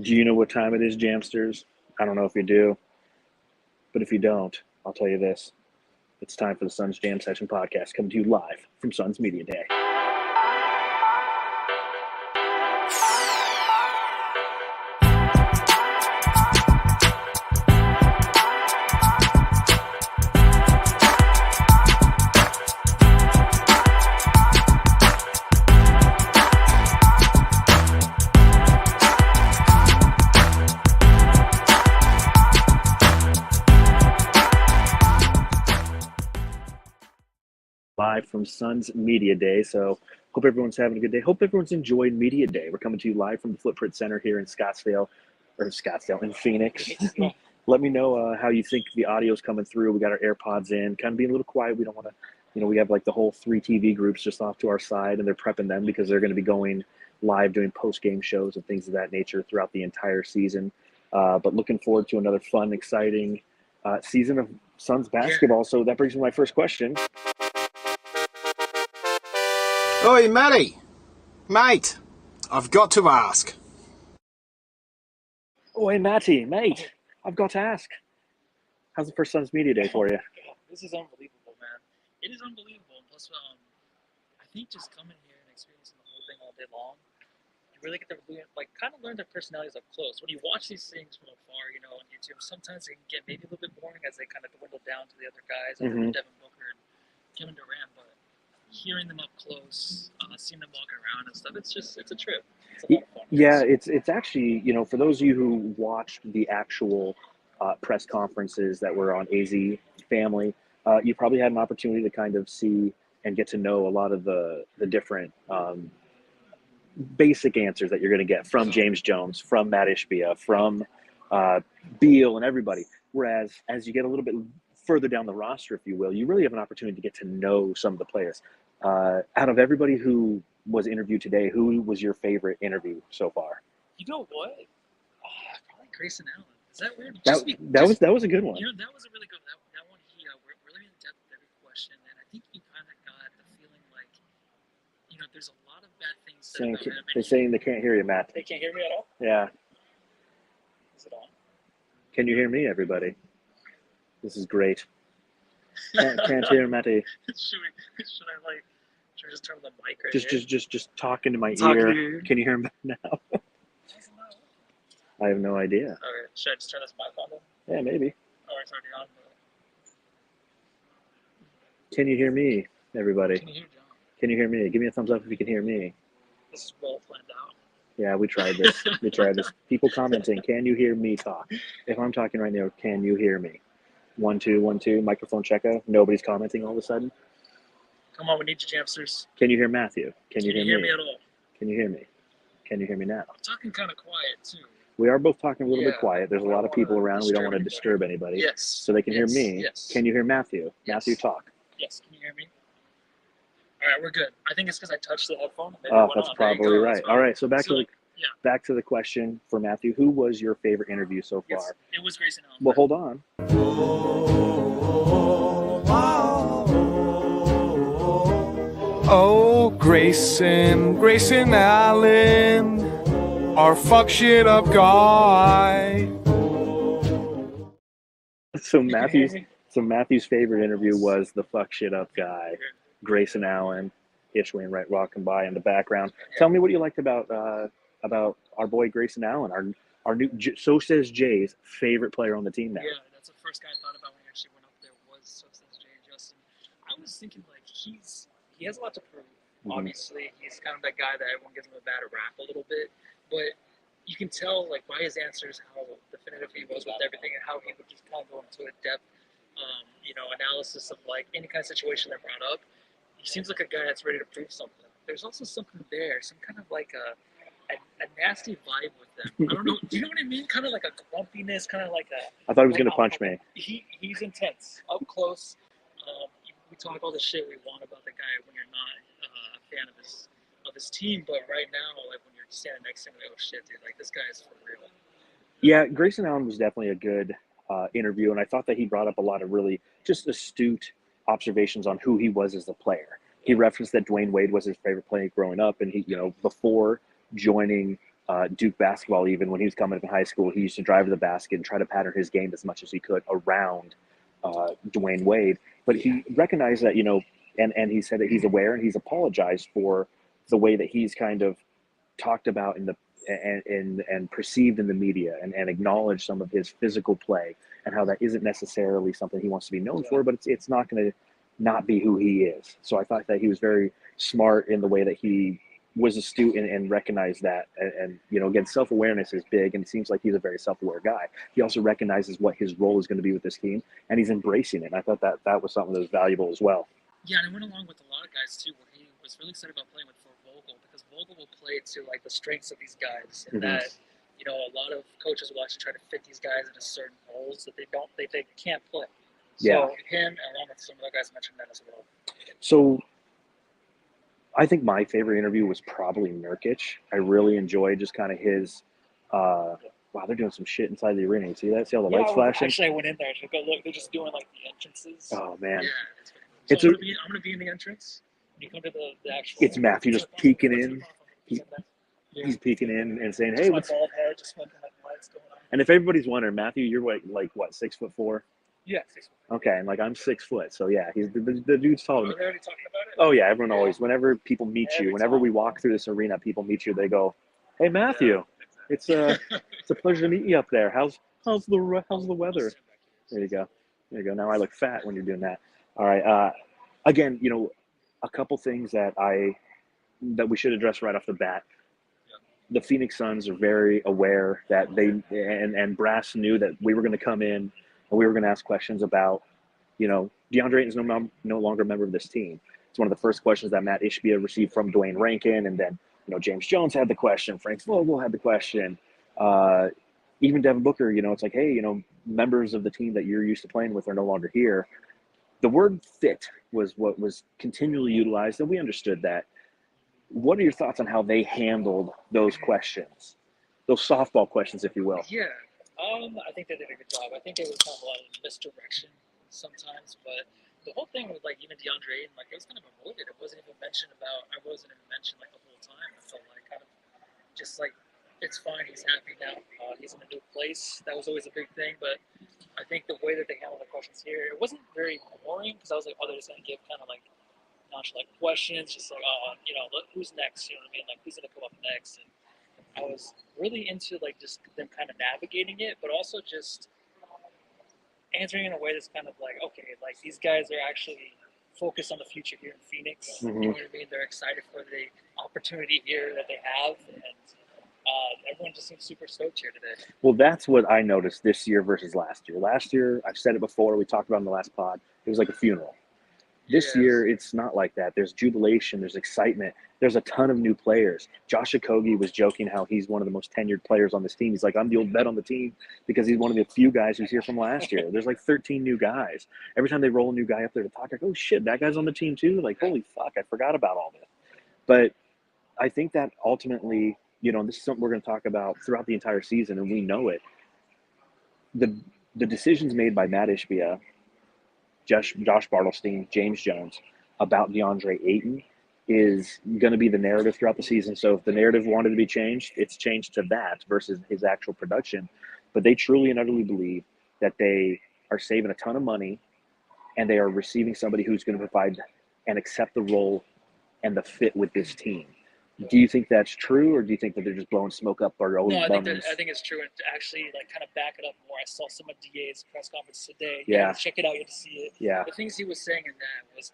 Do you know what time it is, Jamsters? I don't know if you do, but if you don't, I'll tell you this. It's time for the Suns Jam Session podcast coming to you live from Suns Media Day. Live from Suns Media Day. So hope everyone's having a good day. Hope everyone's enjoyed Media Day. We're coming to you live from the Footprint Center here in in Phoenix. Let me know how you think the audio's coming through. We got our AirPods in, kind of being a little quiet. We don't want to, we have like the whole 3 TV groups just off to our side, and they're prepping them because they're going to be going live doing post-game shows and things of that nature throughout the entire season. But looking forward to another fun, exciting season of Suns basketball. So that brings me to my first question. Oi, Matty. Mate, I've got to ask. Oi, Matty, mate, I've got to ask. How's the first Suns Media Day for you? This is unbelievable, man. It is unbelievable. Plus, I think just coming here and experiencing the whole thing all day long, you really get to kind of learn their personalities up close. When you watch these things from afar, on YouTube, sometimes it can get maybe a little bit boring as they kind of dwindle down to the other guys, like Devin Booker and Kevin Durant, but hearing them up close, seeing them walking around and stuff, it's a trip. It's a lot of fun. Yeah, it's actually, for those of you who watched the actual press conferences that were on AZ Family, you probably had an opportunity to kind of see and get to know a lot of the different basic answers that you're going to get from James Jones, from Matt Ishbia, from Beal and everybody. Whereas as you get a little bit further down the roster, if you will, you really have an opportunity to get to know some of the players. Out of everybody who was interviewed today, who was your favorite interview so far? You know what? Probably Grayson Allen. Is that weird? That was a good one. That was a really good one. That one, he really in depth with every question, and I think he kind of got the feeling like, there's a lot of bad things said about him. They're saying they can't hear you, Matt. They can't hear me at all? Yeah. Is it on? Can you hear me, everybody? This is great. Can't hear Matty. Should I just turn the mic right Just talk into my ear. Can you hear me now? I have no idea. Okay, should I just turn this mic on then? Yeah, maybe. Oh, it's already on. Can you hear me, everybody? Can you hear John? Can you hear me? Give me a thumbs up if you can hear me. This is well planned out. Yeah, we tried this. People commenting, can you hear me talk? If I'm talking right now, can you hear me? 1 2 1 2. Microphone checker. Nobody's commenting all of a sudden. Come on, we need you, Jamsters. Can you hear Matthew? Can you hear me at all? Can you hear me? Can you hear me now? I'm talking kind of quiet too. We are both talking a little bit quiet. There's a lot of people around. We don't want to disturb anybody. Yes. So they can hear me. Yes. Can you hear Matthew? Yes. Matthew, talk. Yes. Can you hear me? All right, we're good. I think it's because I touched the headphone. That's probably right. All right, so back to the question for Matthew. Who was your favorite interview so far? Yes, it was Grayson Allen. Well, hold on. Oh, Grayson Allen, our fuck shit up guy. So Matthew's favorite interview was the fuck shit up guy, Grayson Allen, Ish Wainwright walking by in the background. Tell me what you liked about our boy Grayson Allen, our new So Says Jay's favorite player on the team now. Yeah, that's the first guy I thought about when he actually went up there was So Says Jay, Justin. I was thinking he has a lot to prove. Obviously, he's kind of that guy that everyone gives him a bad rap a little bit, but you can tell by his answers how definitive he was with everything and how he would just kind of go into a depth, analysis of any kind of situation that brought up. He seems like a guy that's ready to prove something. There's also something there, some kind of a nasty vibe with them. I don't know. Do you know what I mean? Kind of like a grumpiness, kind of like a. I thought he was going to punch me. He's intense, up close. We talk all the shit we want about the guy when you're not a fan of his team, but right now, when you're standing next to him, oh shit, dude, this guy is for real. Yeah, Grayson Allen was definitely a good interview, and I thought that he brought up a lot of really just astute observations on who he was as a player. He referenced that Dwayne Wade was his favorite player growing up, and he, before joining Duke basketball, even when he was coming up in high school, he used to drive to the basket and try to pattern his game as much as he could around Dwayne Wade. But he recognized that, and he said that he's aware and he's apologized for the way that he's kind of talked about and perceived in the media and acknowledged some of his physical play and how that isn't necessarily something he wants to be known for, but it's not going to not be who he is. So I thought that he was very smart in the way that he was astute and recognized that. And again, self-awareness is big, and it seems like he's a very self-aware guy. He also recognizes what his role is going to be with this team, and he's embracing it. And I thought that was something that was valuable as well. Yeah, and I went along with a lot of guys too, where he was really excited about playing with Vogel, because Vogel will play to like the strengths of these guys, and that a lot of coaches will actually try to fit these guys into certain roles that they can't play. So him, along with some of the guys, mentioned that as well. So I think my favorite interview was probably Nurkic. I really enjoyed just kind of his. Wow, they're doing some shit inside the arena. You see that? See all the lights flashing? Actually, I went in there to go look. They're just doing like the entrances. Oh man! Yeah, so I'm gonna be in the entrance. When you come to the actual. It's Matthew just peeking in. He's peeking in and saying, "Hey, what's?" Bald head, just looking at the lights going on. And if everybody's wondering, Matthew, you're like what, 6'4"? Yeah, 6'4". Okay, and like I'm 6 foot, so yeah, he's the dude's taller. Are they already talking about it? Oh yeah, everyone always. Whenever people meet you, whenever we walk through this arena, people meet you. They go, "Hey Matthew, it's a pleasure to meet you up there. How's the weather?" There you go. Now I look fat when you're doing that. All right. Again, a couple things that we should address right off the bat. The Phoenix Suns are very aware that and Brass knew that we were going to come in and we were going to ask questions about, DeAndre Ayton is no longer a member of this team. It's one of the first questions that Matt Ishbia received from Dwayne Rankin, and then James Jones had the question, Frank Vogel had the question, even Devin Booker. It's like, hey, members of the team that you're used to playing with are no longer here. The word fit was what was continually utilized, and we understood that. What are your thoughts on how they handled those questions, those softball questions, if you will? Yeah, I think they did a good job. I think it was kind of a lot of misdirection sometimes, but the whole thing with even DeAndre Ayton, it was kind of avoided. It wasn't even mentioned the whole time. I felt like kind of just it's fine. He's happy now. He's in a new place. That was always a big thing, but I think the way that they handled the questions here, it wasn't very boring, because I was like, they're just gonna give kind of nonchalant questions, just look, who's next? You know what I mean? Who's gonna come up next? And I was really into just them kind of navigating it, but also just answering in a way that's kind of okay, these guys are actually focused on the future here in Phoenix. You know what I mean? They're excited for the opportunity here that they have, and everyone just seems super stoked here today. Well, that's what I noticed this year versus last year. Last year, I've said it before, we talked about it in the last pod, it was like a funeral. This year, it's not like that. There's jubilation. There's excitement. There's a ton of new players. Josh Okogie was joking how he's one of the most tenured players on this team. He's like, I'm the old vet on the team because he's one of the few guys who's here from last year. There's 13 new guys. Every time they roll a new guy up there to talk, I go, oh, shit, that guy's on the team too? Holy fuck, I forgot about all this. But I think that ultimately, this is something we're going to talk about throughout the entire season, and we know it. The decisions made by Matt Ishbia, Josh Bartlestein, James Jones about DeAndre Ayton is going to be the narrative throughout the season. So if the narrative wanted to be changed, it's changed to that versus his actual production. But they truly and utterly believe that they are saving a ton of money and they are receiving somebody who's going to provide and accept the role and the fit with this team. Do you think that's true, or do you think that they're just blowing smoke up our own bummers? I think it's true, and to actually kind of back it up more, I saw some of DA's press conference today. Yeah. Check it out, you have to see it. Yeah. The things he was saying in that was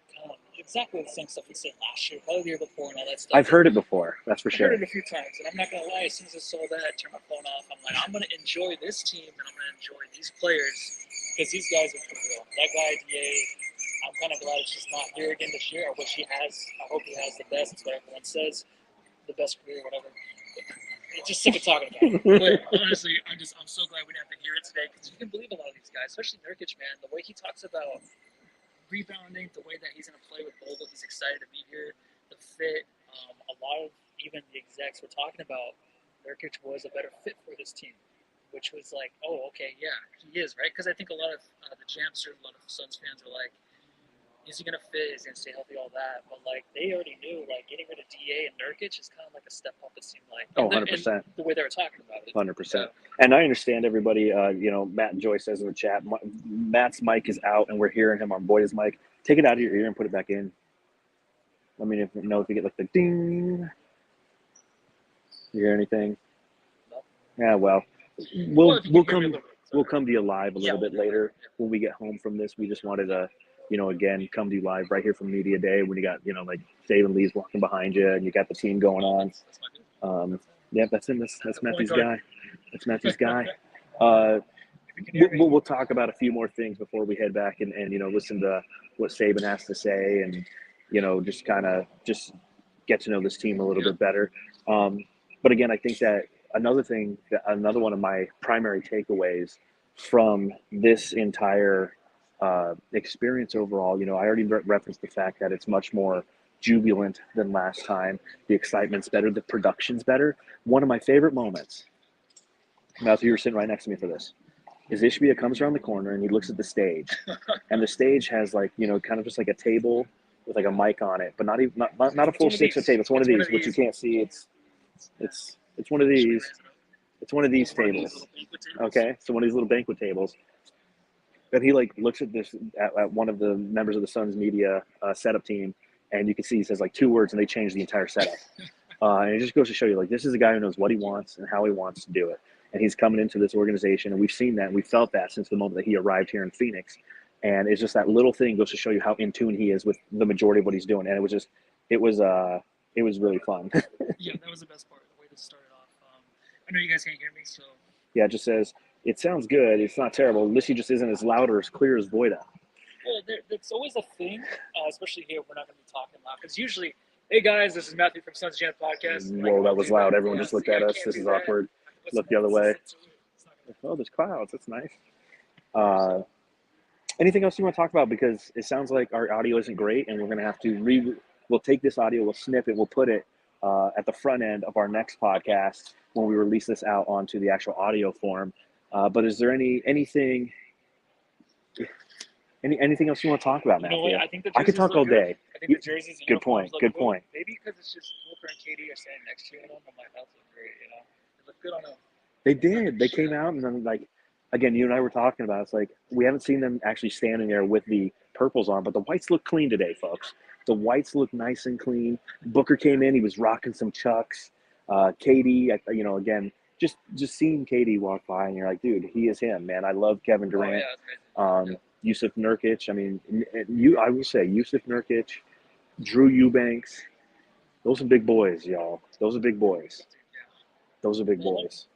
exactly the same stuff he said last year, probably the year before, and all that stuff. I've heard it before, that's for sure. I've heard it a few times, and I'm not going to lie, as soon as I saw that, I turned my phone off. I'm like, I'm going to enjoy this team, and I'm going to enjoy these players, because these guys are for real. That guy, DA, I'm kind of glad it's just not here again this year. I hope he has the best. That's what everyone says. The best career, whatever. It's just sick of talking about it. But honestly, I'm so glad we didn't have to hear it today, because you can believe a lot of these guys, especially Nurkic, man. The way he talks about rebounding, the way that he's going to play with Vogel, he's excited to be here. The fit, a lot of even the execs were talking about Nurkic was a better fit for this team, which was like, oh, okay, yeah, he is, right? Because I think a lot of the Jamsters, a lot of Suns fans are like, is he gonna fit? Is he gonna stay healthy? All that, but like they already knew, like getting rid of Da and Nurkic is kind of like a step up. It seemed like. Oh, And 100%. the way they were talking about it. 100%. And I understand everybody. Matt and Joy says in the chat, Matt's mic is out, and we're hearing him on Boyd's mic. Take it out of your ear and put it back in. Let me know if you get like the ding. You hear anything? No. Yeah, well, we'll come to you live a little bit later when we get home from this. We just wanted to, again, come to you live right here from Media Day when you got, like Dave and Lee's walking behind you and you got the team going on. Yeah, that's him. That's Matthew's guy. That's Matthew's guy. We'll talk about a few more things before we head back and listen to what Saban has to say and, just kind of just get to know this team a little bit better. But again, I think that another one of my primary takeaways from this entire experience overall, I already referenced the fact that it's much more jubilant than last time. The excitement's better. The production's better. One of my favorite moments, Matthew, you're sitting right next to me for this, is Ishbia comes around the corner and he looks at the stage. And the stage has kind of just like a table with like a mic on it, but not a full 6-foot table. It's one of these, which you can't see. It's one of these. It's one of these tables. Okay, so one of these little banquet tables. And he looks at this at one of the members of the Suns media setup team, and you can see he says 2 words, and they change the entire setup. And it just goes to show you, this is a guy who knows what he wants and how he wants to do it. And he's coming into this organization, and we've seen that, and we felt that since the moment that he arrived here in Phoenix. And it's just that little thing goes to show you how in tune he is with the majority of what he's doing. And it was really fun. Yeah, that was the best part, the way this started off. I know you guys can't hear me, so. Yeah, it just says, it sounds good. It's not terrible. Lissy just isn't as loud or as clear as Voida. Well, that's always a thing, especially here. We're not going to be talking loud. Because usually, hey guys, this is Matthew from Suns Jam Podcast. Whoa, that was loud. Everyone just looked at us. This is awkward. Look the other way. Oh, there's clouds. That's nice. Anything else you want to talk about? Because it sounds like our audio isn't great, and we're going to have to we'll take this audio, we'll snip it, we'll put it at the front end of our next podcast when we release this out onto the actual audio form. But is there anything else you want to talk about, Matthew? I could talk all day. I think the jerseys. Good point. Good point. Maybe because it's just Booker and KD are standing next to them. I'm like, that look great. They look good on them. They did. They came out and then again, you and I were talking about. It's like we haven't seen them actually standing there with the purples on, but the whites look clean today, folks. The whites look nice and clean. Booker came in. He was rocking some Chucks. KD, again, just seeing KD walk by, and you're like, dude, he is him, man. I love Kevin Durant. Yusuf Nurkic. I mean, I will say Yusuf Nurkic, Drew Eubanks. Those are big boys, y'all. Those are big boys. Those are big boys.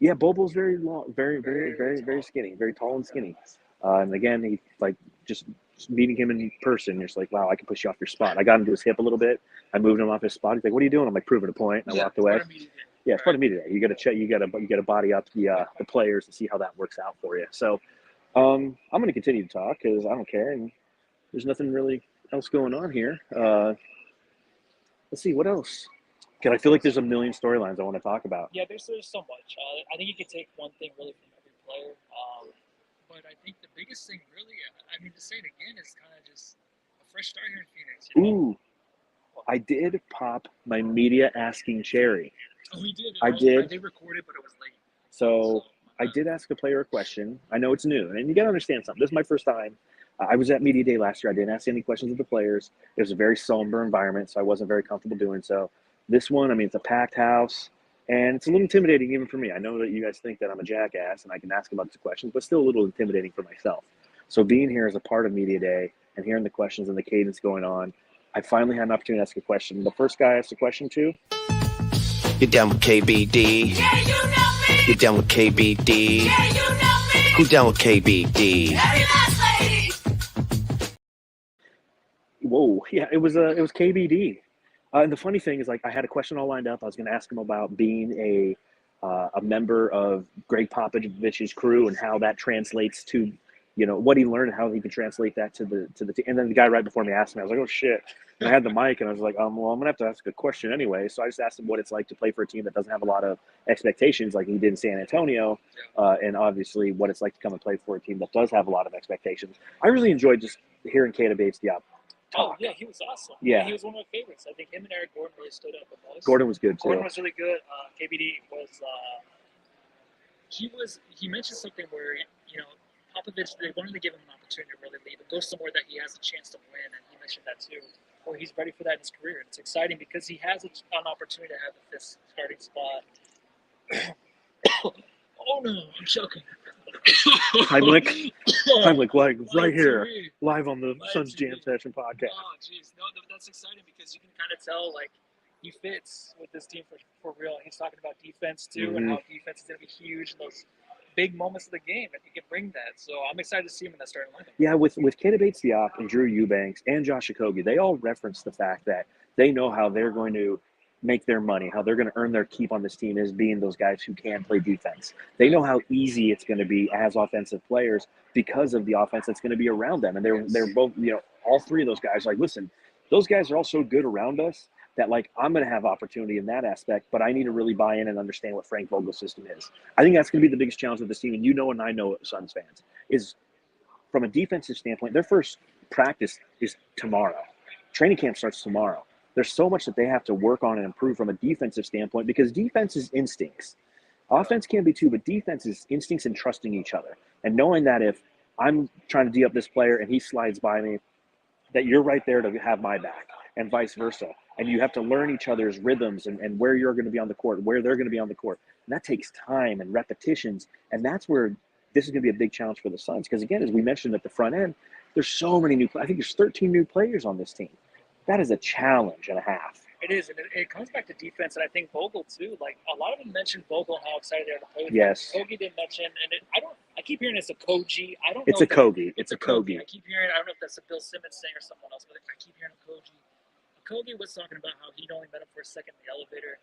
Yeah, Bobo's very long, very, very, very, very skinny, very tall and skinny. And again, he just meeting him in person, you're just like, wow, I can push you off your spot. I got him to his hip a little bit. I moved him off his spot. He's like, what are you doing? I'm like, proving a point. And I walked away. Yeah, it's part of me today. You got to check. You got to body up the players and see how that works out for you. So I'm going to continue to talk because I don't care, and there's nothing really else going on here. Let's see what else. Because I feel like there's a million storylines I want to talk about. Yeah, there's so much. I think you could take one thing really from every player. But I think the biggest thing really, to say it again, is kind of just a fresh start here in Phoenix. Ooh, I did pop my media asking cherry. Oh, you did? I did. I did record it, but it was late. So I did ask a player a question. I know it's new, and you got to understand something. This is my first time. I was at Media Day last year. I didn't ask any questions of the players. It was a very somber environment, so I wasn't very comfortable doing so. This one, it's a packed house, and it's a little intimidating even for me. I know that you guys think that I'm a jackass and I can ask about the questions, but still a little intimidating for myself. So being here as a part of Media Day and hearing the questions and the cadence going on, I finally had an opportunity to ask a question. The first guy I asked a question to. You're down with KBD. Yeah, you know me. You're down with KBD. Yeah, you know me. Who's down with KBD? Every last lady. Whoa, yeah, it was KBD. And the funny thing is, I had a question all lined up. I was going to ask him about being a member of Greg Popovich's crew and how that translates to, what he learned and how he could translate that to the team. And then the guy right before me asked me, I was like, oh shit. And I had the mic and I was like, well, I'm going to have to ask a question anyway. So I just asked him what it's like to play for a team that doesn't have a lot of expectations like he did in San Antonio. And obviously what it's like to come and play for a team that does have a lot of expectations. I really enjoyed just hearing Bates-Diop Oh talk. yeah, he was awesome. Yeah. He was one of my favorites. I think him and Eric Gordon really stood out the most. Gordon was good too. Gordon was really good. KBD was. He mentioned something where Popovich, they wanted to give him an opportunity to really leave and go somewhere that he has a chance to win, and he mentioned that too. Or he's ready for that in his career. And it's exciting because he has an opportunity to have the fifth starting spot. Oh no, I'm choking. Heimlich, like right here, TV. live on the Live Suns TV. Jam Session podcast. Oh jeez, no, that's exciting because you can kind of tell like he fits with this team for real. He's talking about defense too, and how defense is going to be huge in those big moments of the game, and he can bring that. So I'm excited to see him in that starting lineup. Yeah, with Bates-Diop and Drew Eubanks and Josh Okogie, they all reference the fact that they know how they're going to make their money, how they're going to earn their keep on this team as being those guys who can play defense. They know how easy it's going to be as offensive players because of the offense that's going to be around them. And they're both, all three of those guys like, listen, those guys are all so good around us that like I'm going to have opportunity in that aspect, but I need to really buy in and understand what Frank Vogel's system is. I think that's going to be the biggest challenge with this team, and I know Suns fans, is from a defensive standpoint, their first practice is tomorrow. Training camp starts tomorrow. There's so much that they have to work on and improve from a defensive standpoint because defense is instincts. Offense can be too, but defense is instincts and trusting each other. And knowing that if I'm trying to D up this player and he slides by me, that you're right there to have my back and vice versa. And you have to learn each other's rhythms and where you're going to be on the court, where they're going to be on the court. And that takes time and repetitions. And that's where this is going to be a big challenge for the Suns. Because again, as we mentioned at the front end, there's so many I think there's 13 new players on this team. That is a challenge and a half. It is, and it comes back to defense, and I think Vogel too. Like a lot of them mentioned Vogel and how excited they are to play with him. Yes. Kogi didn't mention, and I keep hearing it's a Koji. I don't It's know. a Kogi. It's a Kogi. I keep hearing. I don't know if that's a Bill Simmons thing or someone else, but I keep hearing a Koji. Kogi was talking about how he'd only met him for a second in the elevator,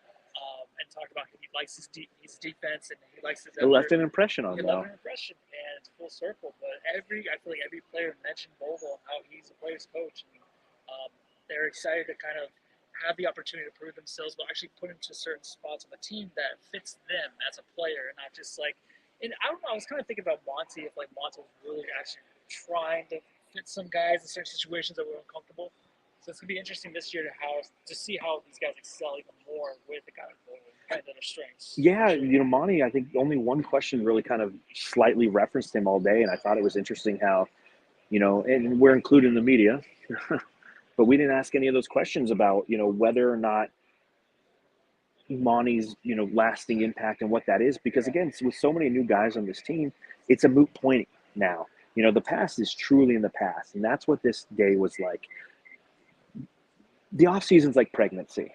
and talked about how he likes his defense and he likes his. It left an impression on him. him. It left an impression, and it's full circle. But I feel like every player mentioned Vogel and how he's a player's coach. And, they're excited to kind of have the opportunity to prove themselves, but actually put into certain spots of a team that fits them as a player, and not just like. And I don't know. I was kind of thinking about Monty, if like Monty was really actually trying to fit some guys in certain situations that were uncomfortable. So it's gonna be interesting this year to see how these guys excel even more with the guy and their strengths. Yeah, Monty, I think only one question really kind of slightly referenced him all day, and I thought it was interesting how, and we're included in the media, but we didn't ask any of those questions about, whether or not Monty's, lasting impact and what that is, because again, with so many new guys on this team, it's a moot point now. The past is truly in the past, and that's what this day was like. The off season's like pregnancy,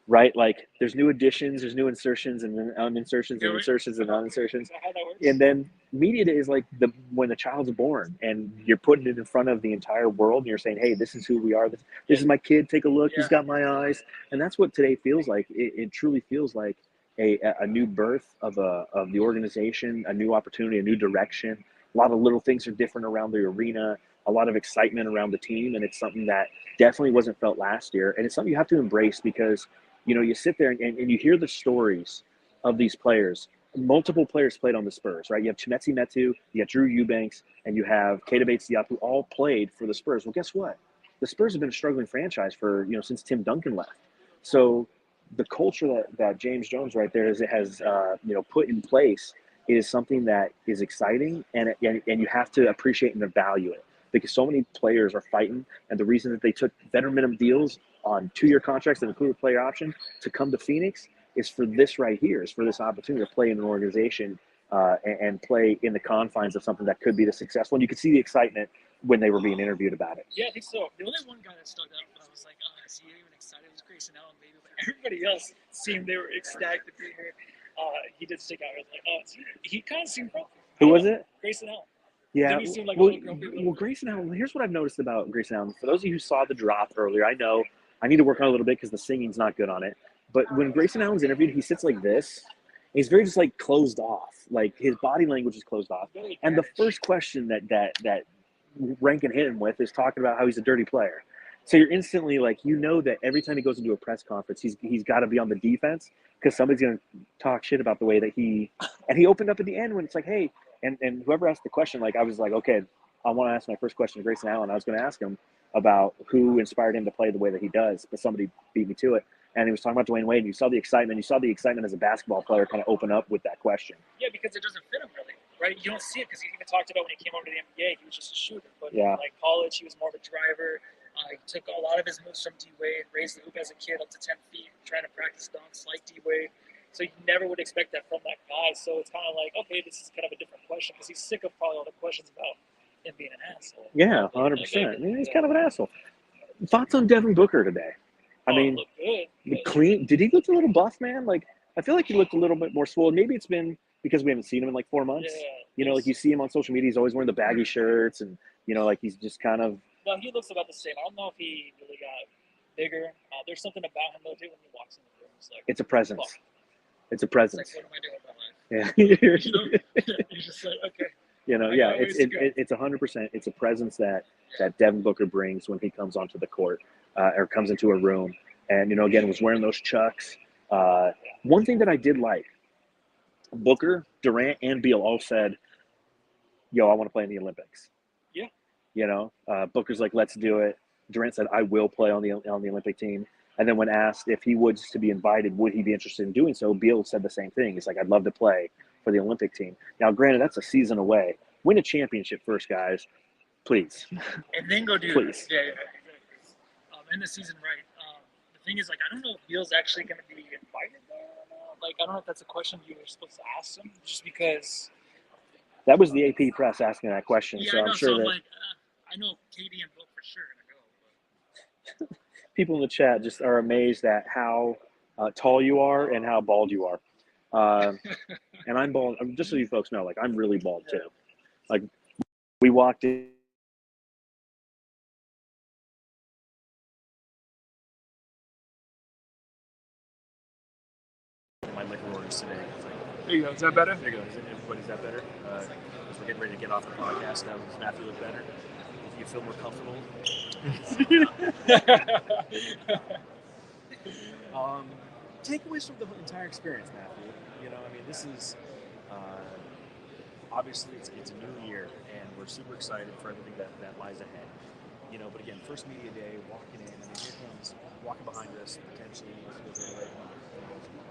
right? Like there's new additions, there's new insertions, and then uninsertions and insertions and uninsertions. And then media day is like when the child's born and you're putting it in front of the entire world and you're saying, hey, this is who we are. This is my kid. Take a look. He's got my eyes. And that's what today feels like. It truly feels like a new birth of the organization, a new opportunity, a new direction. A lot of little things are different around the arena, a lot of excitement around the team. And it's something that definitely wasn't felt last year. And it's something you have to embrace because, you sit there and you hear the stories of these players. Multiple players played on the Spurs, right? You have Chimezie Metu, you have Drew Eubanks, and you have Bates-Diop, who all played for the Spurs. Well, guess what? The Spurs have been a struggling franchise for, since Tim Duncan left. So the culture that James Jones right there has put in place is something that is exciting, and you have to appreciate and value it because so many players are fighting, and the reason that they took veteran minimum deals on 2-year contracts that include a player option to come to Phoenix is for this right here, is for this opportunity to play in an organization and play in the confines of something that could be the successful. And you could see the excitement when they were being interviewed about it. Yeah, I think so. The only one guy that stuck out, I was like, oh, is he even excited? It was Grayson Allen, baby. But everybody else seemed they were ecstatic to be here. He did stick out. I was like, oh, he kind of seemed grumpy. Who was it? Grayson Allen. Yeah, Didn't he seem like a little grumpy? well, Grayson Allen, here's what I've noticed about Grayson Allen. For those of you who saw the drop earlier, I know I need to work on it a little bit because the singing's not good on it. But when Grayson Allen's interviewed, he sits like this. He's very just like closed off. Like his body language is closed off. And the first question that Rankin hit him with is talking about how he's a dirty player. So you're instantly like, that every time he goes into a press conference, he's got to be on the defense because somebody's going to talk shit about the way that he opened up at the end when it's like, hey, and whoever asked the question, like I was like, okay, I want to ask my first question to Grayson Allen. I was going to ask him about who inspired him to play the way that he does, but somebody beat me to it. And he was talking about Dwayne Wade. And you saw the excitement. You saw the excitement as a basketball player kind of open up with that question. Yeah, because it doesn't fit him really, right? You don't see it because he even talked about when he came over to the NBA, he was just a shooter. But Yeah. in like college, he was more of a driver. He took a lot of his moves from D-Wade, raised the hoop as a kid up to 10 feet, trying to practice dunks like D-Wade. So you never would expect that from that guy. So it's kind of like, okay, this is kind of a different question because he's sick of probably all the questions about him being an asshole. Yeah, 100%. I mean, he's kind of an asshole. Thoughts on Devin Booker today? I mean, look good. clean. Did he look a little buff, man? Like, I feel like he looked a little bit more swollen. Maybe it's been because we haven't seen him in like 4 months. Yeah, You know, like you see him on social media, he's always wearing the baggy shirts, and you know, like he's just kind of. No, he looks about the same. I don't know if he really got bigger. There's something about him though too when he walks in the room. It's like It's a presence. fuck. It's a It's presence. like, what am I doing with my life? Yeah. You know, you're just like, okay. You know, I yeah, got ways to go. it's 100%. It's a presence that Devin Booker brings when he comes onto the court or comes into a room, and you know, again, was wearing those chucks. One thing that I did like, Booker, Durant, and Beal all said, "Yo, I want to play in the Olympics." Yeah. You know, Booker's like, "Let's do it." Durant said, "I will play on the Olympic team." And then when asked if he was to be invited, would he be interested in doing so? Beal said the same thing. He's like, "I'd love to play for the Olympic team." Now, granted, that's a season away. Win a championship first, guys. Please. And then go do Please. it. Yeah, exactly. End the season right. The thing is, like, I don't know if Beal's actually going to be invited there or not. Like, I don't know if that's a question you were supposed to ask him, just because. That was the AP press asking that question, Yeah, so I know. I'm sure So that I'm like, I know Katie and Bill for sure going to go. But. people in the chat just are amazed at how tall you are and how bald you are. And I'm bald. Just so you folks know, like I'm really bald too. Like we walked in. My liquor orders today. There you go. Is that better? There you go. Is that better? As we're getting ready to get off the podcast, now does Matthew look better? If you feel more comfortable. Takeaways from the entire experience, Matthew. You know, I mean, this is obviously it's a new year, and we're super excited for everything that lies ahead. You know, but again, first media day, walking in, I mean, here comes walking behind us, potentially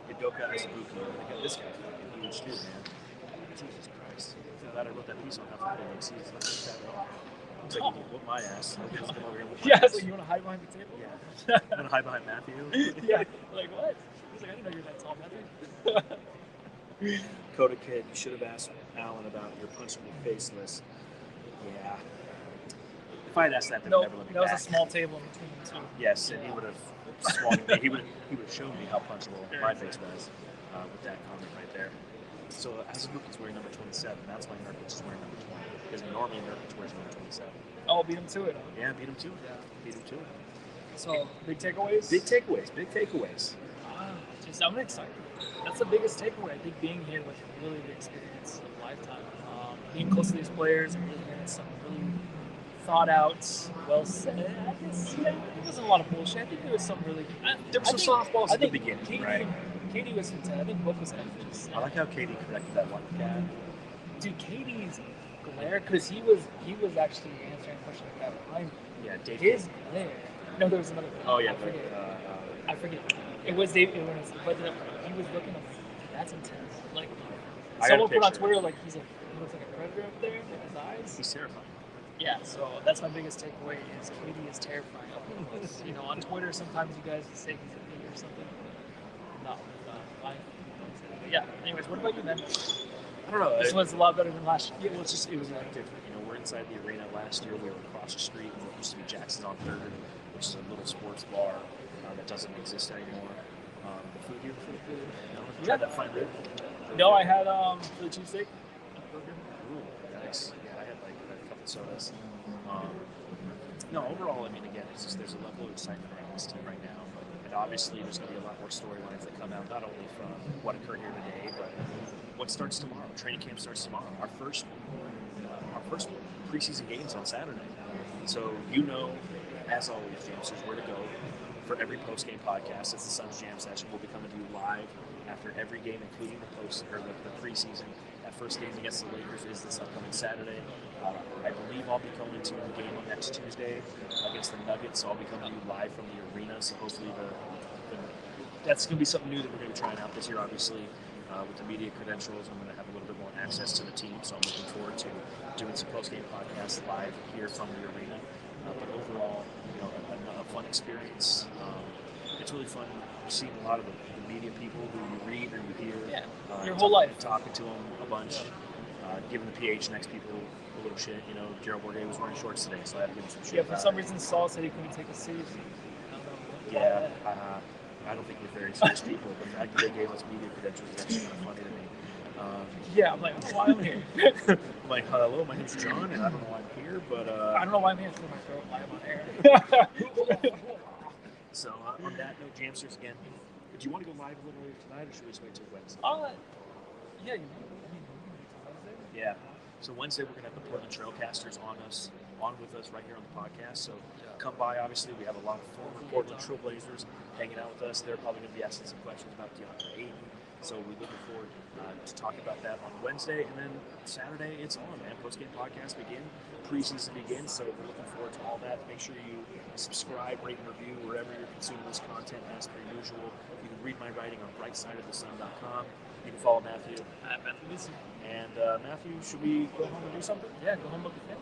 Hideko Izubuki. Again, this guy's fucking huge too, man. Jesus Christ! I'm glad I wrote that piece on how football looks. He's not like that at all. Looks like he can whoop my ass. Nobody's come over here and whoop my Yeah, ass. so you want to hide behind the table? Yeah. I'm gonna hide behind Matthew. Yeah. Like what? He's like, I didn't know you were that tall, Matthew. Coda Kid, you should have asked Alan about your punchable faceless. Yeah. If I had asked that, they'd No, never let me that was back. a small table in between the two. Yes, and he would have swung me. He would have shown me how punchable my face was with that comment right there. So Izubuki's wearing number 27. That's why Nurkic is wearing number 20. Because normally Nurkic wears number 27. Oh, beat him to it. Yeah, beat him to it. Beat him to it. So, big takeaways? Big takeaways. Just, I'm excited. That's the biggest takeaway. I think being here was really the experience of a lifetime. Being close to these players and really hearing some really thought out, well said. I guess it wasn't a lot of bullshit. I think there was some really. There were some softballs at the beginning, Katie, right? Katie was intense. I think Book was intense. I like how Katie corrected that one cat. Dude, Katie's glare, because he was actually answering a question like that behind me. Yeah, Dave. His glare. No, there was another one. Oh yeah, I forget. It was David. But he was looking like, that's intense. Like someone put on Twitter, like he looks like a predator up there with his eyes. He's terrifying. Yeah, so that's my biggest takeaway is Katie is terrifying. You know, on Twitter sometimes you guys say he's a bee or something. No, yeah. Anyways, what about you, man? I don't know. This was a lot better than last year. Yeah, well, it was like different. You know, we're inside the arena. Last year, we were across the street in what used to be Jackson's on 3rd, which is a little sports bar that doesn't exist anymore. The food here was really good. You know, tried that fine rib. No, I had Philly cheesesteak. Ooh, nice. Yeah, I had like a couple sodas. No, overall, I mean, again, it's just there's a level of excitement around this team right now. And obviously, there's going to be a lot more storylines that come out, not only from what occurred here today, but what starts tomorrow. Training camp starts tomorrow. Our first preseason games on Saturday. So you know, as always, Jamsters, where to go for every post-game podcast. It's the Suns Jam session. We'll be coming to you live after every game, including the preseason That first game against the Lakers is this upcoming Saturday. I believe I'll be going to the game on next Tuesday against the Nuggets, so I'll be coming to you live from the arena. So hopefully that's going to be something new that we're going to be trying out this year, obviously. With the media credentials, I'm going to have a little bit more access to the team, so I'm looking forward to doing some post-game podcasts live here from the arena. But overall, a fun experience. It's really fun seeing a lot of the media people who you read or you hear. Your whole life. Talking to them a bunch, giving the PHNX people a little shit. Gerald Bourguet was wearing shorts today, so I had to give him some shit. Yeah, for some reason Saul said he couldn't take a seat. Yeah, I don't think we're very serious people, but the fact that they gave us media credentials is actually kind of funny to me. Yeah, I'm like, why am I here? I'm like, hello, my name's John, and I don't know why I'm here, but... I don't know why I'm here. Through my throat, why I'm on air. So, on that note, Jamsters, again, do you want to go live a little later tonight, or should we just wait till Wednesday? Yeah, Yeah. So Wednesday, we're going to have the Portland Trailcasters on with us right here on the podcast. So come by, obviously. We have a lot of former Portland Trailblazers hanging out with us. They're probably going to be asking some questions about DeAndre Ayton. So we're looking forward to talking about that on Wednesday. And then Saturday, it's on, man. Post-game podcast begin. Preseason begins. So we're looking forward to all that. Make sure you subscribe, rate, and review wherever you're consuming this content as per usual. You can read my writing on brightsideofthesun.com. You can follow Matthew. Matthew. And Matthew, should we go home and do something? Yeah, go home, look at that.